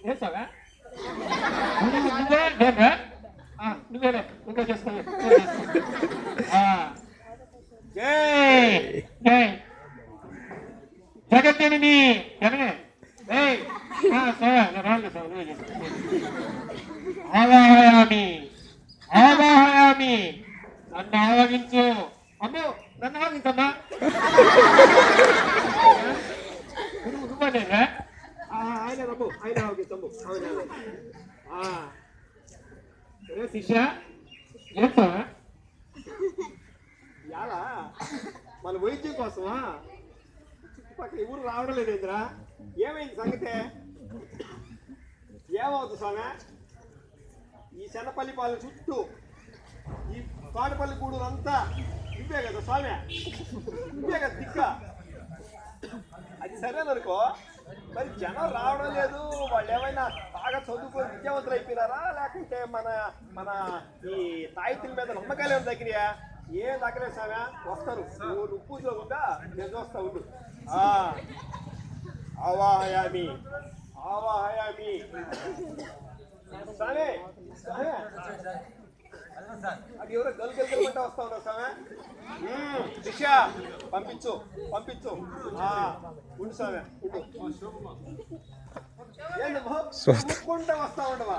చేస్తావా నువ్వే నేనే నువ్వేనే ఇంకా చేసుకో జై జై జగజ్జనని జననే ఆవాహయామి ఆవాహయామి నన్ను ఆవగించు అమ్మో నన్ను ఆవగించమ్మా నువ్వనేనా ఆయన రమ్ము ఆయన ఆవగిస్తాము శిష్య చేస్తావా ఎలా మన వైద్యం కోసమా చుట్టుపక్కల ఎవరు రావడం లేదేంద్రా ఏమైంది సంగతే ఏమవుతుంది స్వామి ఈ చెన్నపల్లి పాలెం చుట్టూ ఈ పాడపల్లి గూడూరు అంతా ఇవే కదా స్వామి ఇవే కదా దిక్క అది సరేననుకో మరి జనం రావడం లేదు వాళ్ళు ఏమైనా బాగా చదువుకొని విద్యావంతులు అయిపోయినారా లేకుంటే మన మన ఈ తాయితుల మీద నమ్మకాలు ఏమైనా తగ్గినాయా ఏం తగ్గలేదు స్వామి వస్తారు నువ్వు పూజలో ఉందా నేను చూస్తా ఉండు ఆవాహయామి ఆవాహయామి స్వామి స్వామి అది ఎవరో గల్గల్గల్మంటే వస్తా ఉన్నా స్వామి దిశ పంపించు పంపించు ఉండు స్వామి ఉండు ఏంటంటే వస్తా ఉండవా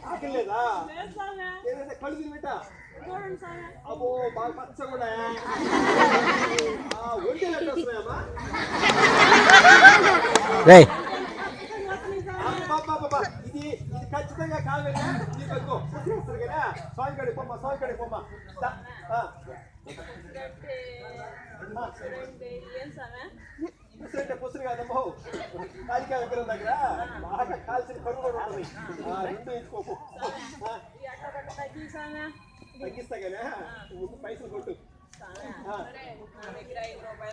ఆకలేదా కళ్ళు తినబెట్టా అబ్బో బాగా పచ్చగా ఒంటెలు ఎట్లా వస్తున్నాయమ్మా ఇది ఇది ఖచ్చితంగా కావాలంటే నీకు వద్దు వస్తారు కదా స్వామి కడికి పొమ్మ స్వామి కడికి పొమ్మ పుసురంటే పుసురు కాదమ్మో కాళికా విగ్రహం దగ్గర బాగా కాల్సిన కరువు కూడా ఉంటుంది రెండు ఎంచుకోకు తగ్గిస్తా కానీ పైసలు కొట్టు